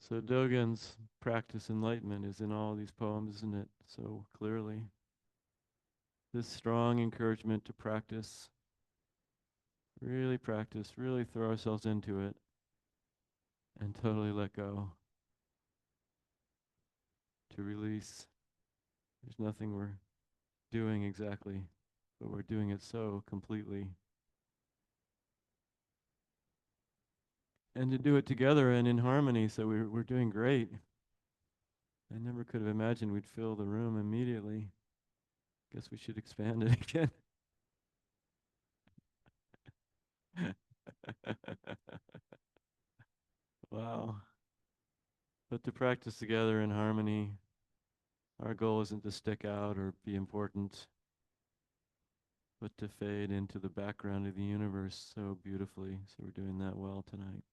So Dogen's practice enlightenment is in all these poems, isn't it? So clearly. This strong encouragement to practice, really throw ourselves into it and totally let go, to release. There's nothing we're doing exactly, but we're doing it so completely. And to do it together and in harmony, so we're doing great. I never could have imagined we'd fill the room immediately. Guess we should expand it again. Wow. But to practice together in harmony, our goal isn't to stick out or be important, but to fade into the background of the universe so beautifully. So we're doing that well tonight.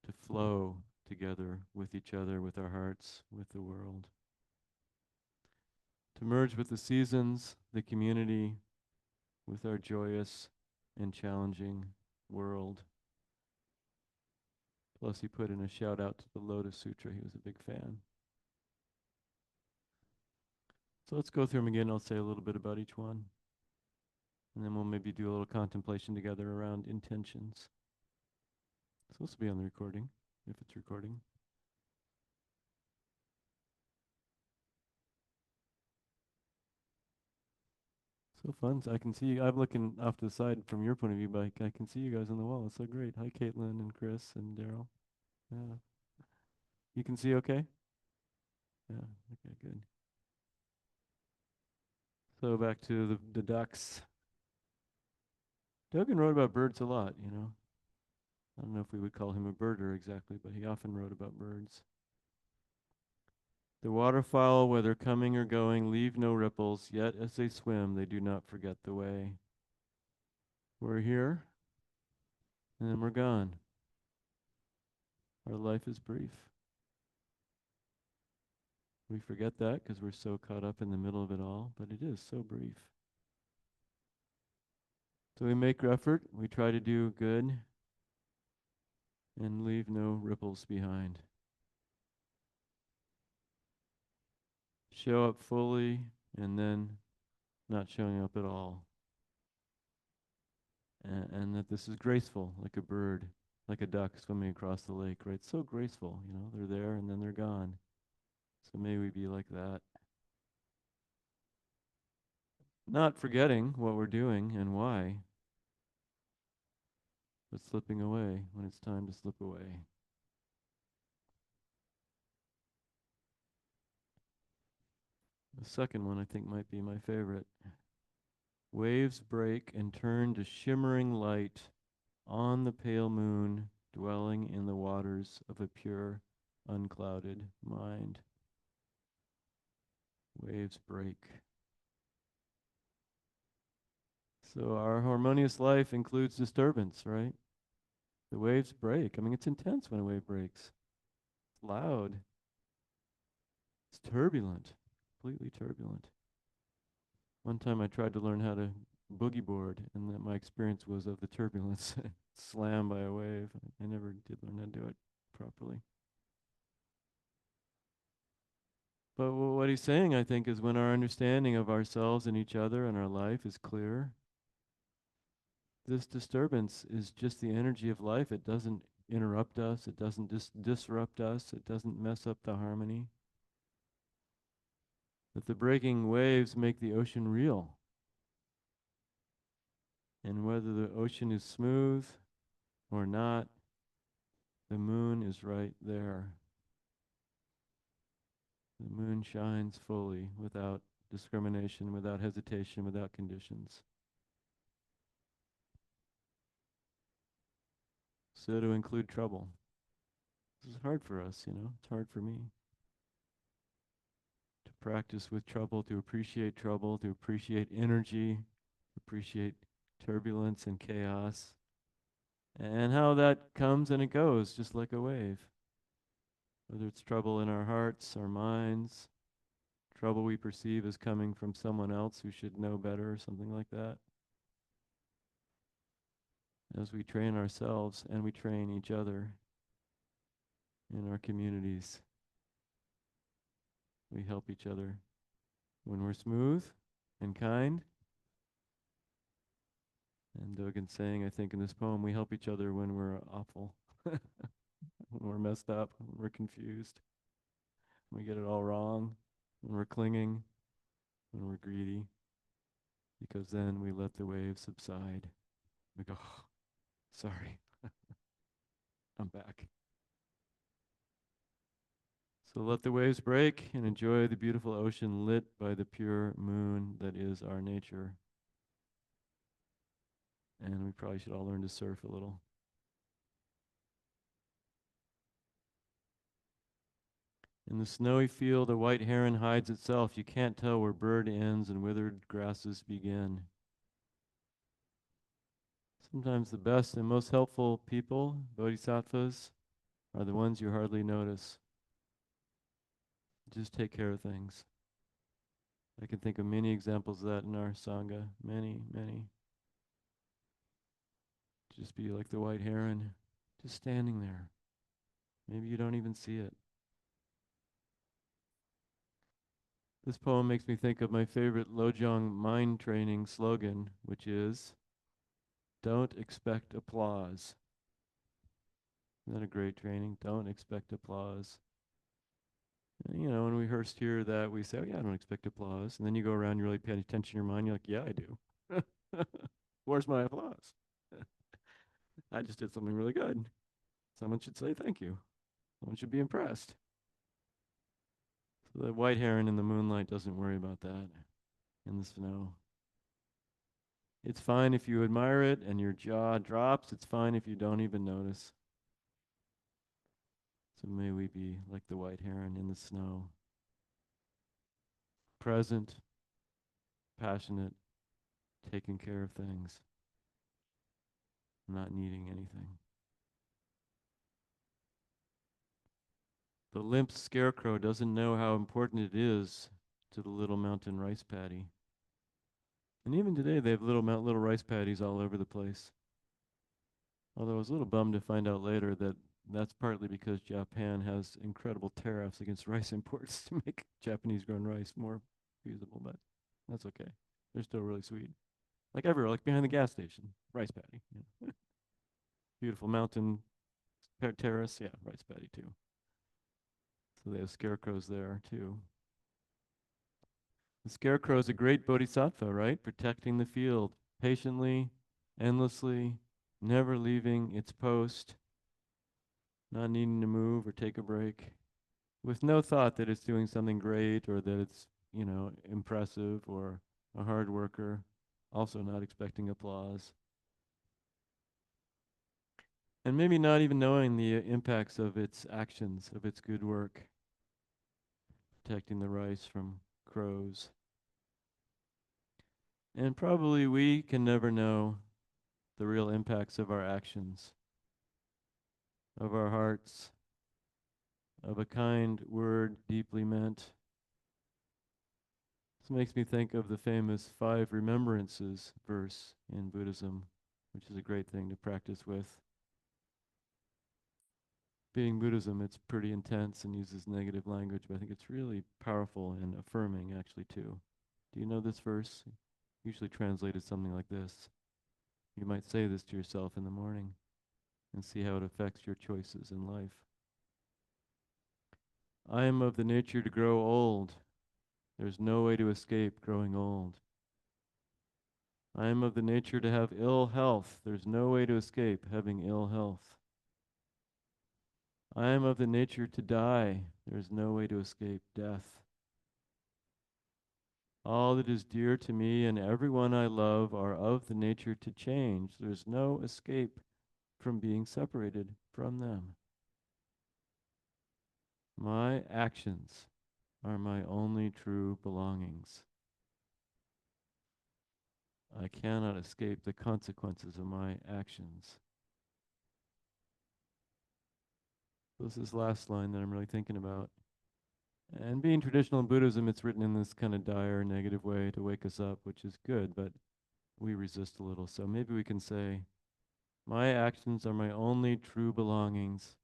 To flow together with each other, with our hearts, with the world. To merge with the seasons, the community, with our joyous and challenging world. Plus, he put in a shout out to the Lotus Sutra. He was a big fan. So let's go through them again. I'll say a little bit about each one. And then we'll maybe do a little contemplation together around intentions. So this will be on the recording, if it's recording. So fun. So I can see you. I'm looking off to the side from your point of view, but I can see you guys on the wall. It's so great. Hi, Caitlin and Chris and Daryl. Yeah. You can see okay? Yeah. Okay, good. So back to the ducks. Dogen wrote about birds a lot, you know. I don't know if we would call him a birder exactly, but he often wrote about birds. The waterfowl, whether coming or going, leave no ripples, yet as they swim, they do not forget the way. We're here, and then we're gone. Our life is brief. We forget that because we're so caught up in the middle of it all, but it is so brief. So we make effort, we try to do good, and leave no ripples behind. Show up fully, and then not showing up at all. And that this is graceful, like a bird, like a duck swimming across the lake, right? So graceful, you know, they're there and then they're gone. So may we be like that. Not forgetting what we're doing and why, but slipping away when it's time to slip away. The second one I think might be my favorite. Waves break and turn to shimmering light on the pale moon, dwelling in the waters of a pure, unclouded mind. Waves break. So our harmonious life includes disturbance, right? The waves break. I mean, it's intense when a wave breaks. It's loud. It's turbulent, completely turbulent. One time I tried to learn how to boogie board, and that my experience was of the turbulence, slammed by a wave. I never did learn how to do it properly. But what he's saying, I think, is when our understanding of ourselves and each other and our life is clear, this disturbance is just the energy of life. It doesn't interrupt us. It doesn't disrupt us. It doesn't mess up the harmony. That the breaking waves make the ocean real. And whether the ocean is smooth or not, the moon is right there. The moon shines fully, without discrimination, without hesitation, without conditions. So to include trouble. This is hard for us, you know. It's hard for me. To practice with trouble, to appreciate energy, appreciate turbulence and chaos, and how that comes and it goes, just like a wave. Whether it's trouble in our hearts, our minds, trouble we perceive as coming from someone else who should know better or something like that. As we train ourselves and we train each other in our communities. We help each other when we're smooth and kind. And Dogen's saying, I think in this poem, we help each other when we're awful, when we're messed up, when we're confused, when we get it all wrong, when we're clinging, when we're greedy, because then we let the waves subside. We go, oh, sorry, I'm back. So let the waves break and enjoy the beautiful ocean lit by the pure moon that is our nature. And we probably should all learn to surf a little. In the snowy field, a white heron hides itself. You can't tell where bird ends and withered grasses begin. Sometimes the best and most helpful people, bodhisattvas, are the ones you hardly notice. Just take care of things. I can think of many examples of that in our Sangha. Many, many. Just be like the white heron, just standing there. Maybe you don't even see it. This poem makes me think of my favorite Lojong mind training slogan, which is, don't expect applause. Isn't that a great training? Don't expect applause. And, you know, when we rehearsed here that, we say, oh yeah, I don't expect applause. And then you go around, you're really paying attention to your mind, you're like, yeah, I do. Where's my applause? I just did something really good. Someone should say thank you. Someone should be impressed. So the white heron in the moonlight doesn't worry about that in the snow. It's fine if you admire it and your jaw drops. It's fine if you don't even notice. So may we be like the white heron in the snow. Present, passionate, taking care of things, not needing anything. The limp scarecrow doesn't know how important it is to the little mountain rice paddy. And even today, they have little rice paddies all over the place. Although I was a little bummed to find out later that that's partly because Japan has incredible tariffs against rice imports to make Japanese-grown rice more feasible, but that's okay. They're still really sweet. Like everywhere, like behind the gas station, rice paddy. Yeah. Beautiful mountain terrace, yeah, rice paddy too. So they have scarecrows there too. The scarecrow is a great bodhisattva, right? Protecting the field patiently, endlessly, never leaving its post, not needing to move or take a break, with no thought that it's doing something great or that it's, you know, impressive or a hard worker, also not expecting applause. And maybe not even knowing the impacts of its actions, of its good work, protecting the rice from crows. And probably we can never know the real impacts of our actions, of our hearts, of a kind word deeply meant. This makes me think of the famous 5 remembrances verse in Buddhism, which is a great thing to practice with. Being Buddhism, it's pretty intense and uses negative language, but I think it's really powerful and affirming actually too. Do you know this verse? Usually translated something like this. You might say this to yourself in the morning and see how it affects your choices in life. I am of the nature to grow old. There's no way to escape growing old. I am of the nature to have ill health. There's no way to escape having ill health. I am of the nature to die. There's no way to escape death. All that is dear to me and everyone I love are of the nature to change. There's no escape from being separated from them. My actions are my only true belongings. I cannot escape the consequences of my actions. This is the last line that I'm really thinking about. And being traditional in Buddhism, it's written in this kind of dire, negative way to wake us up, which is good, but we resist a little. So maybe we can say, my actions are my only true belongings.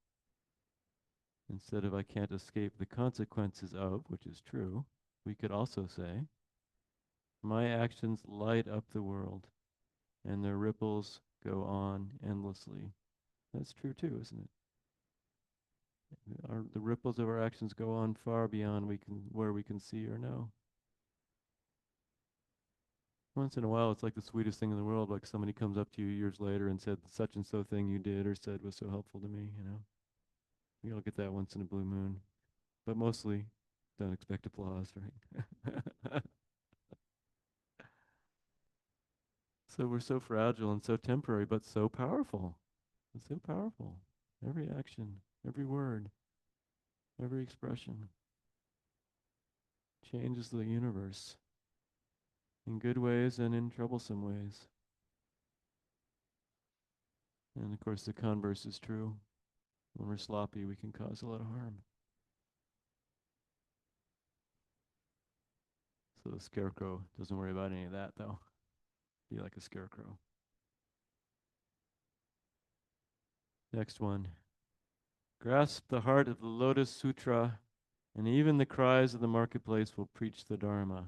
Instead of I can't escape the consequences of, which is true, we could also say, my actions light up the world and their ripples go on endlessly. That's true too, isn't it? The ripples of our actions go on far beyond where we can see or know. Once in a while, it's like the sweetest thing in the world. Like somebody comes up to you years later and said such and so thing you did or said was so helpful to me. We all get that once in a blue moon, but mostly don't expect applause, right? So we're so fragile and so temporary, but so powerful. It's so powerful. Every action, every word, every expression changes the universe in good ways and in troublesome ways. And of course, the converse is true. When we're sloppy, we can cause a lot of harm. So the scarecrow doesn't worry about any of that, though. Be like a scarecrow. Next one. Grasp the heart of the Lotus Sutra, and even the cries of the marketplace will preach the Dharma.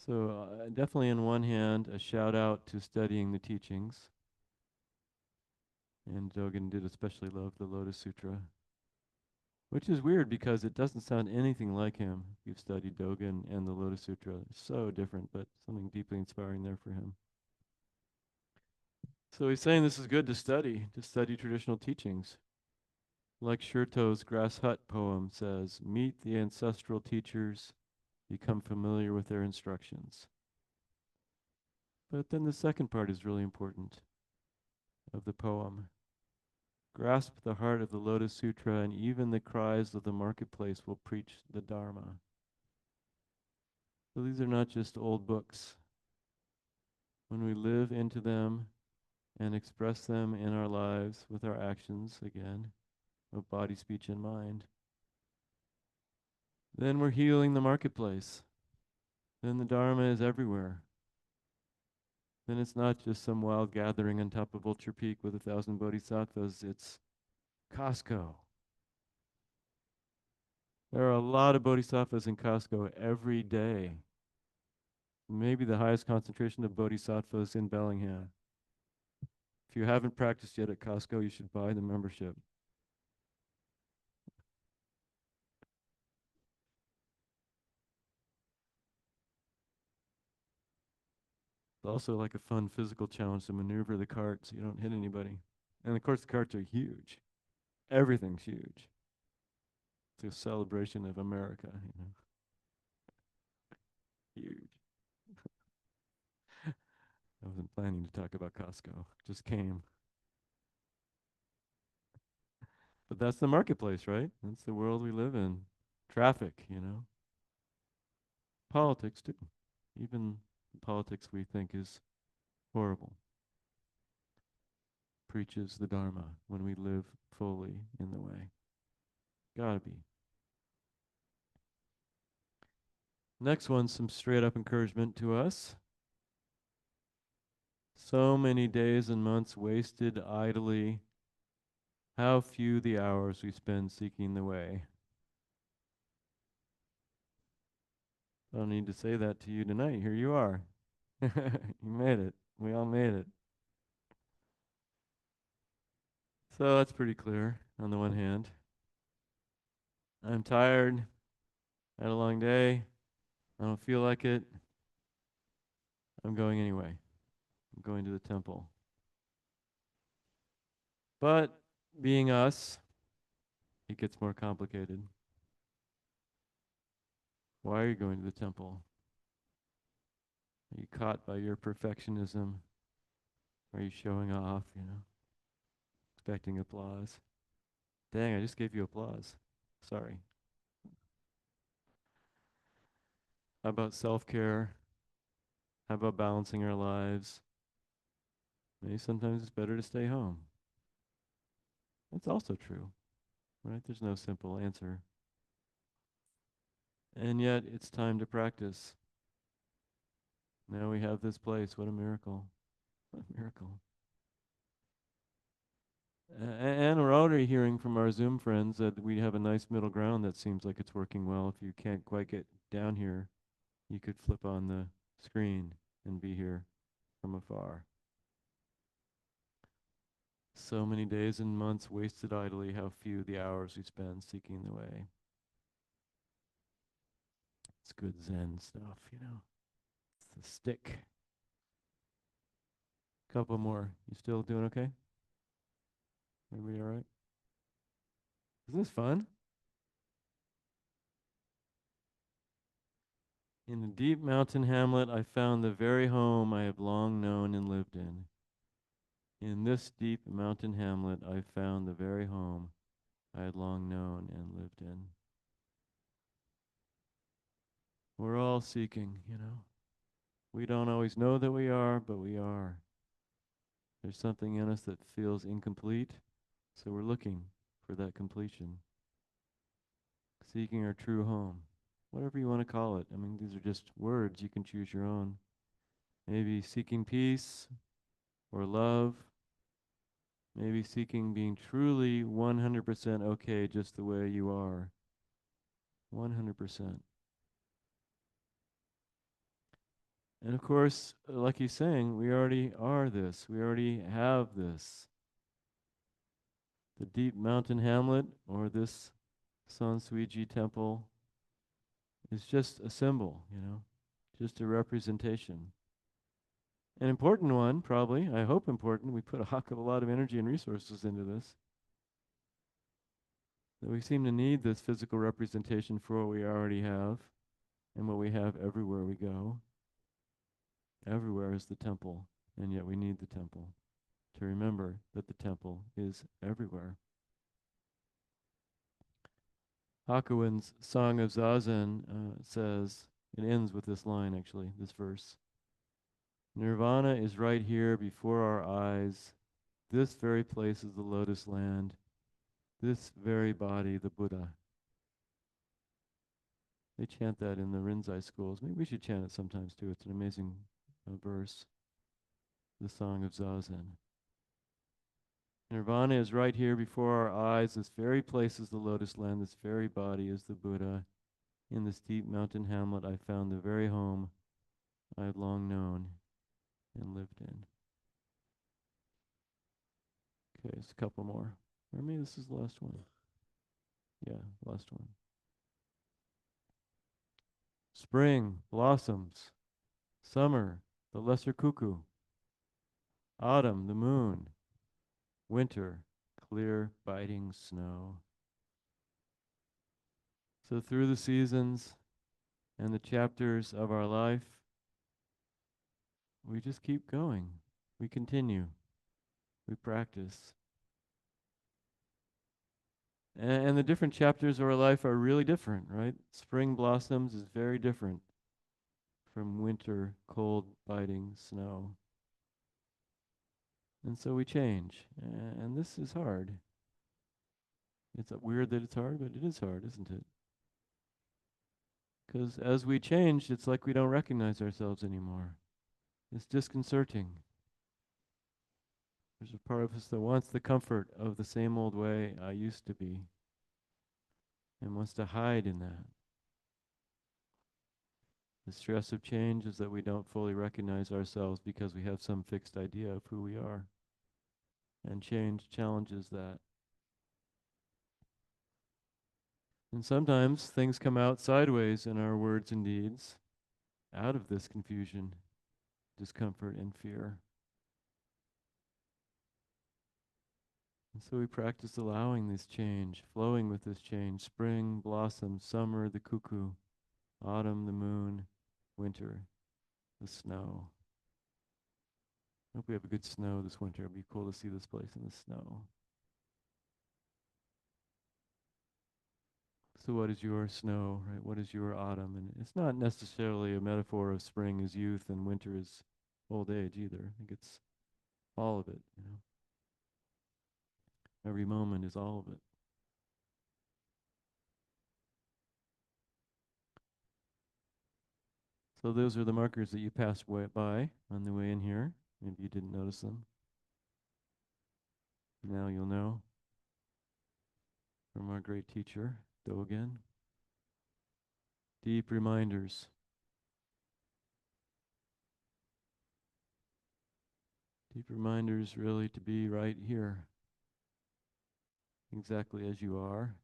So, definitely, on one hand, a shout out to studying the teachings. And Dogen did especially love the Lotus Sutra, which is weird because it doesn't sound anything like him. You've studied Dogen and the Lotus Sutra. So different, but something deeply inspiring there for him. So he's saying this is good to study traditional teachings. Like Shurto's Grass Hut poem says, meet the ancestral teachers, become familiar with their instructions. But then the second part is really important of the poem. Grasp the heart of the Lotus Sutra, and even the cries of the marketplace will preach the Dharma. So these are not just old books. When we live into them and express them in our lives with our actions, again, of body, speech, and mind, then we're healing the marketplace. Then the Dharma is everywhere. Then it's not just some wild gathering on top of Vulture Peak with 1,000 bodhisattvas, it's Costco. There are a lot of bodhisattvas in Costco every day. Maybe the highest concentration of bodhisattvas in Bellingham. If you haven't practiced yet at Costco, you should buy the membership. It's also like a fun physical challenge to maneuver the cart so you don't hit anybody. And of course, the carts are huge. Everything's huge. It's a celebration of America, Huge. I wasn't planning to talk about Costco. Just came. But that's the marketplace, right? That's the world we live in. Traffic. Politics, too. Even politics we think is horrible. Preaches the Dharma when we live fully in the way. Gotta be. Next one, some straight up encouragement to us. So many days and months wasted idly. How few the hours we spend seeking the way. I don't need to say that to you tonight. Here you are. You made it. We all made it. So that's pretty clear on the one hand. I'm tired. I had a long day. I don't feel like it. I'm going anyway. I'm going to the temple. But being us, it gets more complicated. Why are you going to the temple? Are you caught by your perfectionism? Are you showing off, expecting applause? Dang, I just gave you applause. Sorry. How about self-care? How about balancing our lives? Maybe sometimes it's better to stay home. That's also true, right? There's no simple answer. And yet, it's time to practice. Now we have this place. What a miracle. What a miracle. And we're already hearing from our Zoom friends that we have a nice middle ground that seems like it's working well. If you can't quite get down here, you could flip on the screen and be here from afar. So many days and months wasted idly, how few the hours we spend seeking the way. It's good Zen stuff, you know. It's the stick. Couple more. You still doing okay? Everybody all right? Isn't this fun? In a deep mountain hamlet, I found the very home I have long known and lived in. In this deep mountain hamlet, I found the very home I had long known and lived in. We're all seeking, you know. We don't always know that we are, but we are. There's something in us that feels incomplete, so we're looking for that completion, seeking our true home, whatever you want to call it. I mean, these are just words. You can choose your own. Maybe seeking peace or love, maybe seeking being truly 100% okay just the way you are. 100%. And of course, like he's saying, we already are this. We already have this. The deep mountain hamlet or this Sansui-ji temple is just a symbol, you know, just a representation. An important one, probably, I hope important. We put a heck of a lot of energy and resources into this. That we seem to need this physical representation for what we already have and what we have everywhere we go. Everywhere is the temple, and yet we need the temple to remember that the temple is everywhere. Hakuin's Song of Zazen says, it ends with this line actually, this verse. Nirvana is right here before our eyes. This very place is the lotus land. This very body, the Buddha. They chant that in the Rinzai schools. Maybe we should chant it sometimes too. It's an amazing verse. The Song of Zazen. Nirvana is right here before our eyes. This very place is the lotus land. This very body is the Buddha. In this deep mountain hamlet, I found the very home I had long known and lived in. Okay, it's a couple more. Or maybe this is the last one. Yeah, last one. Spring, blossoms. Summer, the lesser cuckoo. Autumn, the moon. Winter, clear, biting snow. So through the seasons and the chapters of our life, we just keep going. We continue. We practice. And the different chapters of our life are really different, right? Spring blossoms is very different from winter, cold, biting snow. And so we change. And this is hard. It's weird that it's hard, but it is hard, isn't it? Because as we change, it's like we don't recognize ourselves anymore. It's disconcerting. There's a part of us that wants the comfort of the same old way I used to be and wants to hide in that. The stress of change is that we don't fully recognize ourselves because we have some fixed idea of who we are. And change challenges that. And sometimes things come out sideways in our words and deeds, out of this confusion, discomfort, and fear. And so we practice allowing this change, flowing with this change. Spring, blossom, summer, the cuckoo, autumn, the moon, winter, the snow. I hope we have a good snow this winter. It'd be cool to see this place in the snow. So what is your snow, right? What is your autumn? And it's not necessarily a metaphor of spring is youth and winter is old age either. I think it's all of it, you know. Every moment is all of it. So those are the markers that you passed by on the way in here. Maybe you didn't notice them. Now you'll know from our great teacher, Dogen. Deep reminders. Deep reminders really to be right here, exactly as you are.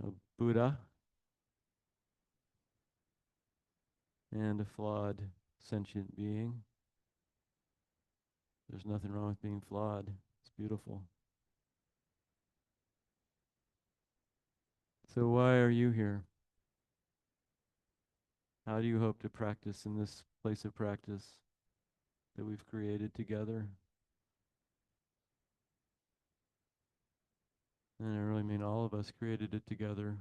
A Buddha and a flawed sentient being. There's nothing wrong with being flawed. It's beautiful. So why are you here? How do you hope to practice in this place of practice that we've created together? And I really mean all of us created it together,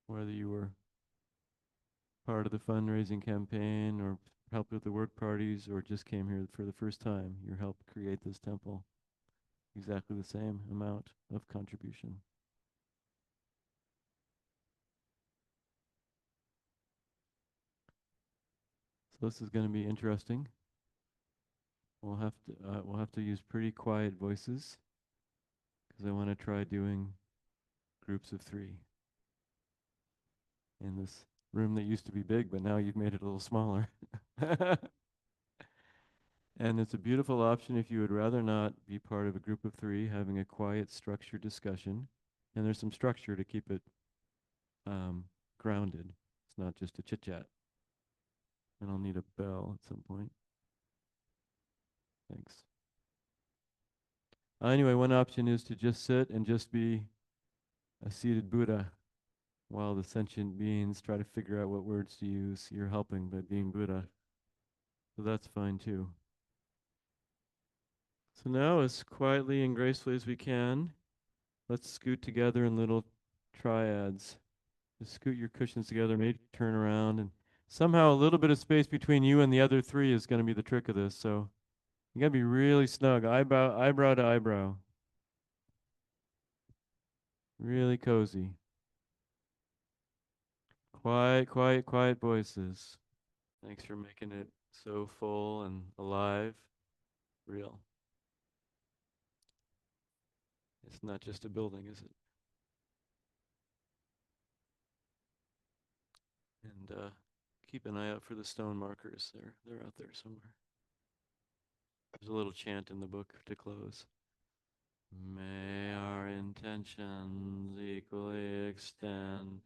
whether you were part of the fundraising campaign or helped with the work parties or just came here for the first time. You helped create this temple. Exactly the same amount of contribution. So this is going to be interesting. We'll have to use pretty quiet voices because I want to try doing groups of 3 in this room that used to be big, but now you've made it a little smaller. And it's a beautiful option if you would rather not be part of a group of 3, having a quiet, structured discussion. And there's some structure to keep it grounded. It's not just a chit chat. And I'll need a bell at some point. Thanks. Anyway, one option is to just sit and just be a seated Buddha while the sentient beings try to figure out what words to use. You're helping by being Buddha. So that's fine too. So now, as quietly and gracefully as we can, let's scoot together in little triads. Just scoot your cushions together, maybe turn around, and somehow a little bit of space between you and the other 3 is going to be the trick of this. So you got to be really snug, eyebrow to eyebrow. Really cozy. Quiet, quiet, quiet voices. Thanks for making it so full and alive. Real. It's not just a building, is it? And keep an eye out for the stone markers. They're out there somewhere. There's a little chant in the book to close. May our intentions equally extend